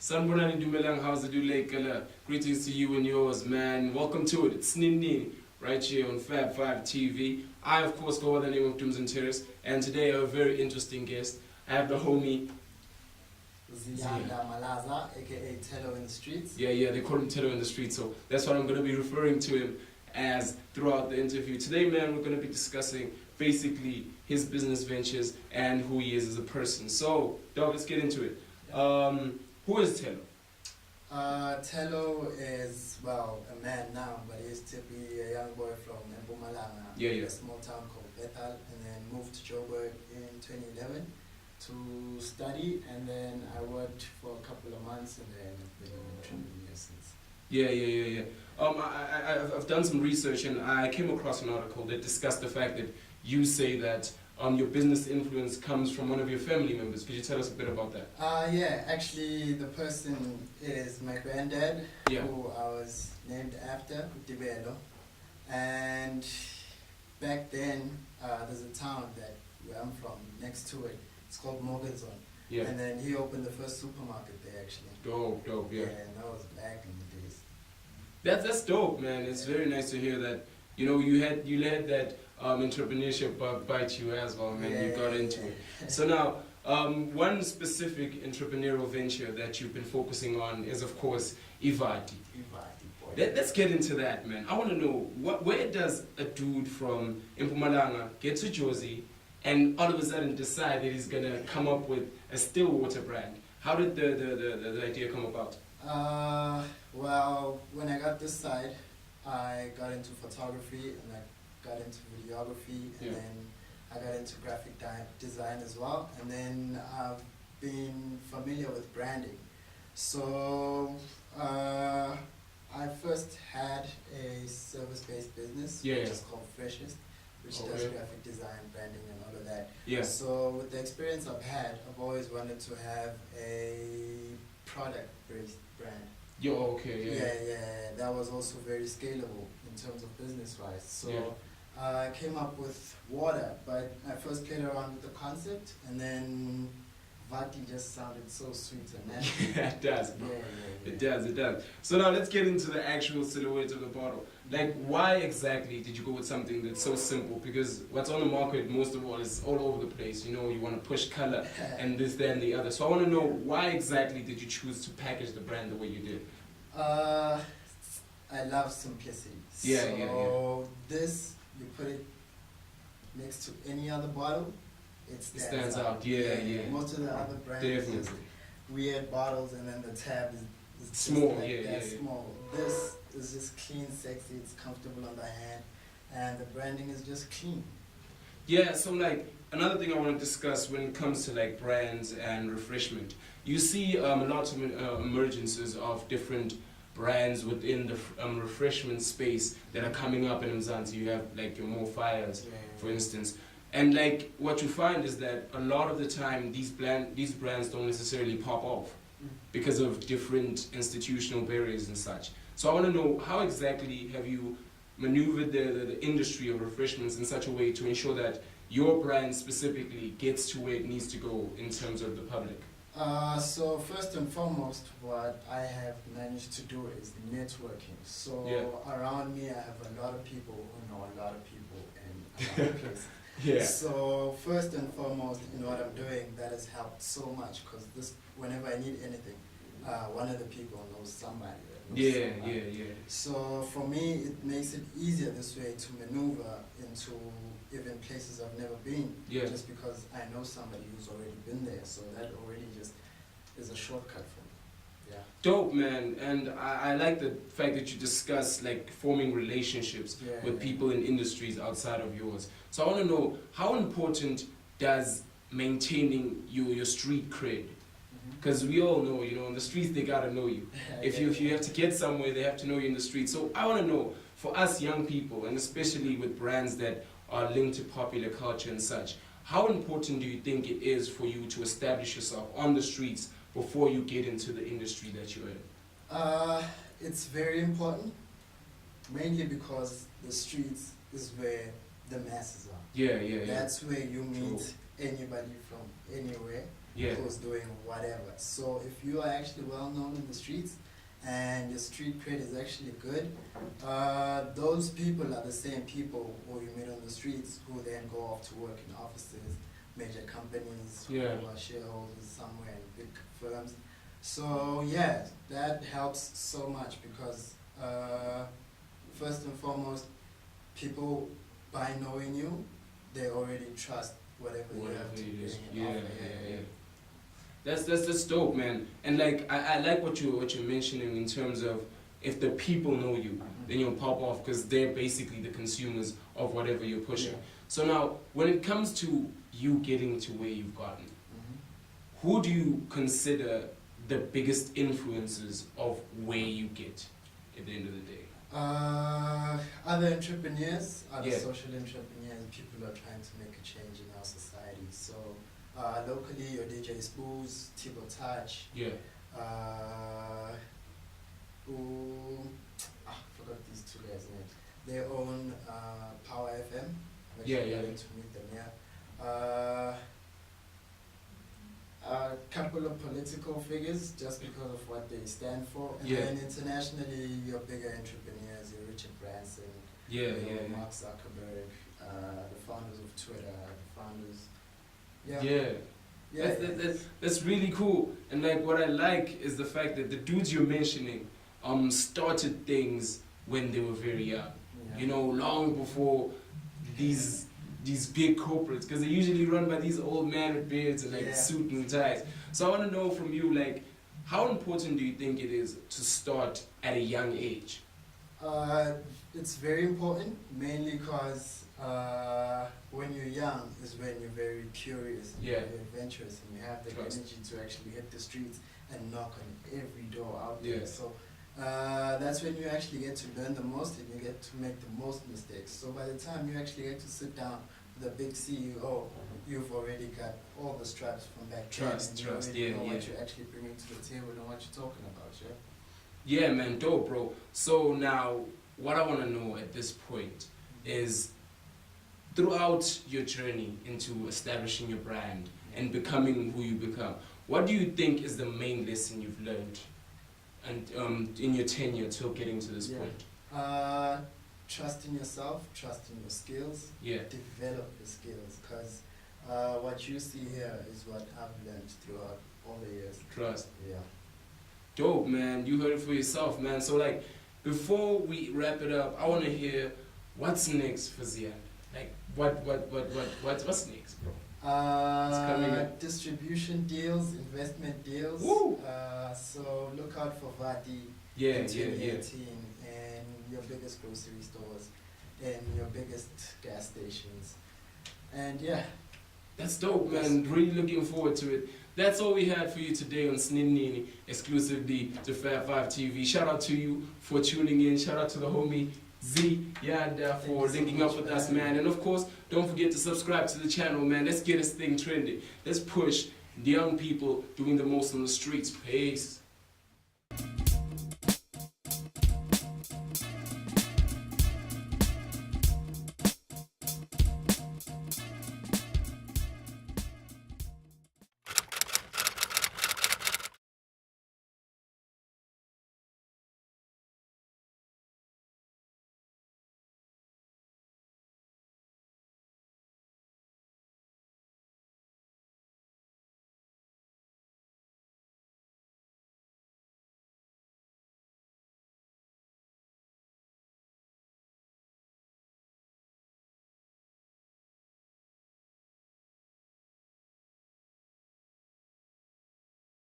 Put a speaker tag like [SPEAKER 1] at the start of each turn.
[SPEAKER 1] Sanbonani Dumelang, how's it do, Lekala? Greetings to you and yours, man. Welcome to it. It's Snini Nini, right here on Fab 5 TV. I, of course, go by the name of Dumz'n Teris, and today I have a very interesting guest. I have the homie
[SPEAKER 2] Ziyanda Malaza, aka Tello in the streets.
[SPEAKER 1] Yeah, they call him Teris in the street, so that's what I'm going to be referring to him as throughout the interview. Today, man, we're going to be discussing basically his business ventures and who he is as a person. So, dog, let's get into it. Who is Tello?
[SPEAKER 2] Tello is, well, a man now, but he used to be a young boy from Mpumalanga, a small town called Bethal, and then moved to Joburg in 2011 to study, and then I worked for a couple of months, and then I've been an entrepreneur since.
[SPEAKER 1] Yeah. I've done some research, and I came across an article that discussed the fact that you say that your business influence comes from one of your family members. Could you tell us a bit about that?
[SPEAKER 2] Yeah, actually the person is my granddad, who I was named after, Dibelo. And back then, there's a town where I'm from, next to it. It's called Morganson.
[SPEAKER 1] Yeah.
[SPEAKER 2] And then he opened the first supermarket there, actually.
[SPEAKER 1] Dope, yeah.
[SPEAKER 2] Yeah, and that was back in the days.
[SPEAKER 1] That's dope, man. It's very nice to hear that. You know, you had that entrepreneurship bug bite you as well, man. You got into it. So now, one specific entrepreneurial venture that you've been focusing on is, of course, Vatii. Let's get into that, man. I want to know, where does a dude from Mpumalanga get to Jersey and all of a sudden decide that he's going to come up with a still water brand? How did the idea come about?
[SPEAKER 2] Well, when I got this side, I got into photography and I got into videography, and then I got into graphic design as well, and then I've been familiar with branding. So I first had a service-based business, which is called Freshest, which does graphic design, branding, and all of that. So with the experience I've had, I've always wanted to have a product-based brand. Yeah, that was also very scalable in terms of business-wise. So I came up with water, but I first played around with the concept, and then Vatii just sounded so sweet and natural.
[SPEAKER 1] It does, bro. It does. So now let's get into the actual silhouette of the bottle. Like, why exactly did you go with something that's so simple? Because what's on the market, most of all, is all over the place. You know, you want to push color and this, that, and the other. So I want to know, why exactly did you choose to package the brand the way you did?
[SPEAKER 2] I love simplicity. So this, you put it next to any other bottle, it stands out. Yeah. Most of the other brands are weird bottles, and then the tab is
[SPEAKER 1] small.
[SPEAKER 2] Small. This is just clean, sexy. It's comfortable on the hand, and the branding is just clean.
[SPEAKER 1] Yeah. So like, another thing I want to discuss when it comes to like brands and refreshment, you see lots of emergences of different brands within the refreshment space that are coming up in Mzansi. You have like your More Fires, for instance. And like, what you find is that a lot of the time these brands don't necessarily pop off because of different institutional barriers and such. So I want to know, how exactly have you maneuvered the industry of refreshments in such a way to ensure that your brand specifically gets to where it needs to go in terms of the public?
[SPEAKER 2] So first and foremost, what I have managed to do is networking. So around me, I have a lot of people who know a lot of people in a lot of places. So first and foremost, in what I'm doing, that has helped so much, because whenever I need anything, one of the people knows somebody. So for me, it makes it easier this way to maneuver into even places I've never been, just because I know somebody who's already been there. So that already just is a shortcut for me.
[SPEAKER 1] Dope, man. And I like the fact that you discuss like forming relationships with people in industries outside of yours. So I want to know, how important does maintaining your street cred? Because we all know, you know, in the streets they gotta know you. If you have to get somewhere, they have to know you in the street. So I want to know, for us young people, and especially with brands that are linked to popular culture and such, how important do you think it is for you to establish yourself on the streets before you get into the industry that you're in?
[SPEAKER 2] It's very important, mainly because the streets is where the masses are. That's where you meet anybody from anywhere. who's doing whatever. So if you are actually well known in the streets and your street cred is actually good, those people are the same people who you meet on the streets who then go off to work in offices, major companies, who are shareholders somewhere in big firms. So yeah, that helps so much because first and foremost, people by knowing you, they already trust whatever you have to bring.
[SPEAKER 1] That's dope, man. And like I like what you're mentioning in terms of if the people know you, then you'll pop off because they're basically the consumers of whatever you're pushing.
[SPEAKER 2] Yeah.
[SPEAKER 1] So now, when it comes to you getting to where you've gotten, who do you consider the biggest influences of where you get at the end of the day?
[SPEAKER 2] Other entrepreneurs, other social entrepreneurs, people who are trying to make a change in our society. So locally, your DJ Spoos, Tibo Touch.
[SPEAKER 1] Yeah.
[SPEAKER 2] Forgot these two guys' names. They own Power FM. I'm actually going to meet them. A couple of political figures just because of what they stand for. And then internationally, your bigger entrepreneurs, your Richard Branson, Mark Zuckerberg, the founders of Twitter, the founders.
[SPEAKER 1] That's really cool. And like what I like is the fact that the dudes you're mentioning started things when they were very young. You know, long before these big corporates, because they usually run by these old men with beards and like suit and ties. So I want to know from you, like, how important do you think it is to start at a young age?
[SPEAKER 2] It's very important, mainly because when you're young is when you're very curious and very adventurous and you have the energy to actually hit the streets and knock on every door out there. So that's when you actually get to learn the most and you get to make the most mistakes. So by the time you actually get to sit down with a big CEO, you've already got all the straps from back then and you already know what you're actually bringing to the table and what you're talking about,
[SPEAKER 1] Yeah, man, dope, bro. So now, what I want to know at this point is, throughout your journey into establishing your brand and becoming who you become, what do you think is the main lesson you've learned and in your tenure till getting to this point?
[SPEAKER 2] Trust in yourself, trust in your skills, develop your skills, because what you see here is what I've learned throughout all the years.
[SPEAKER 1] Trust.
[SPEAKER 2] Yeah.
[SPEAKER 1] Dope, man. You heard it for yourself, man. So like, before we wrap it up, I want to hear what's next for Ziyanda. Like, what's next, bro?
[SPEAKER 2] Distribution deals, investment deals. So look out for Vatii in 2018 and your biggest grocery stores and your biggest gas stations. And
[SPEAKER 1] that's dope, man. Really looking forward to it. That's all we had for you today on Snini Nini, exclusively to Fab 5 TV. Shout out to you for tuning in. Shout out to the homie Ziyanda for linking up with us, man. And of course, don't forget to subscribe to the channel, man. Let's get this thing trending. Let's push the young people doing the most on the streets. Peace.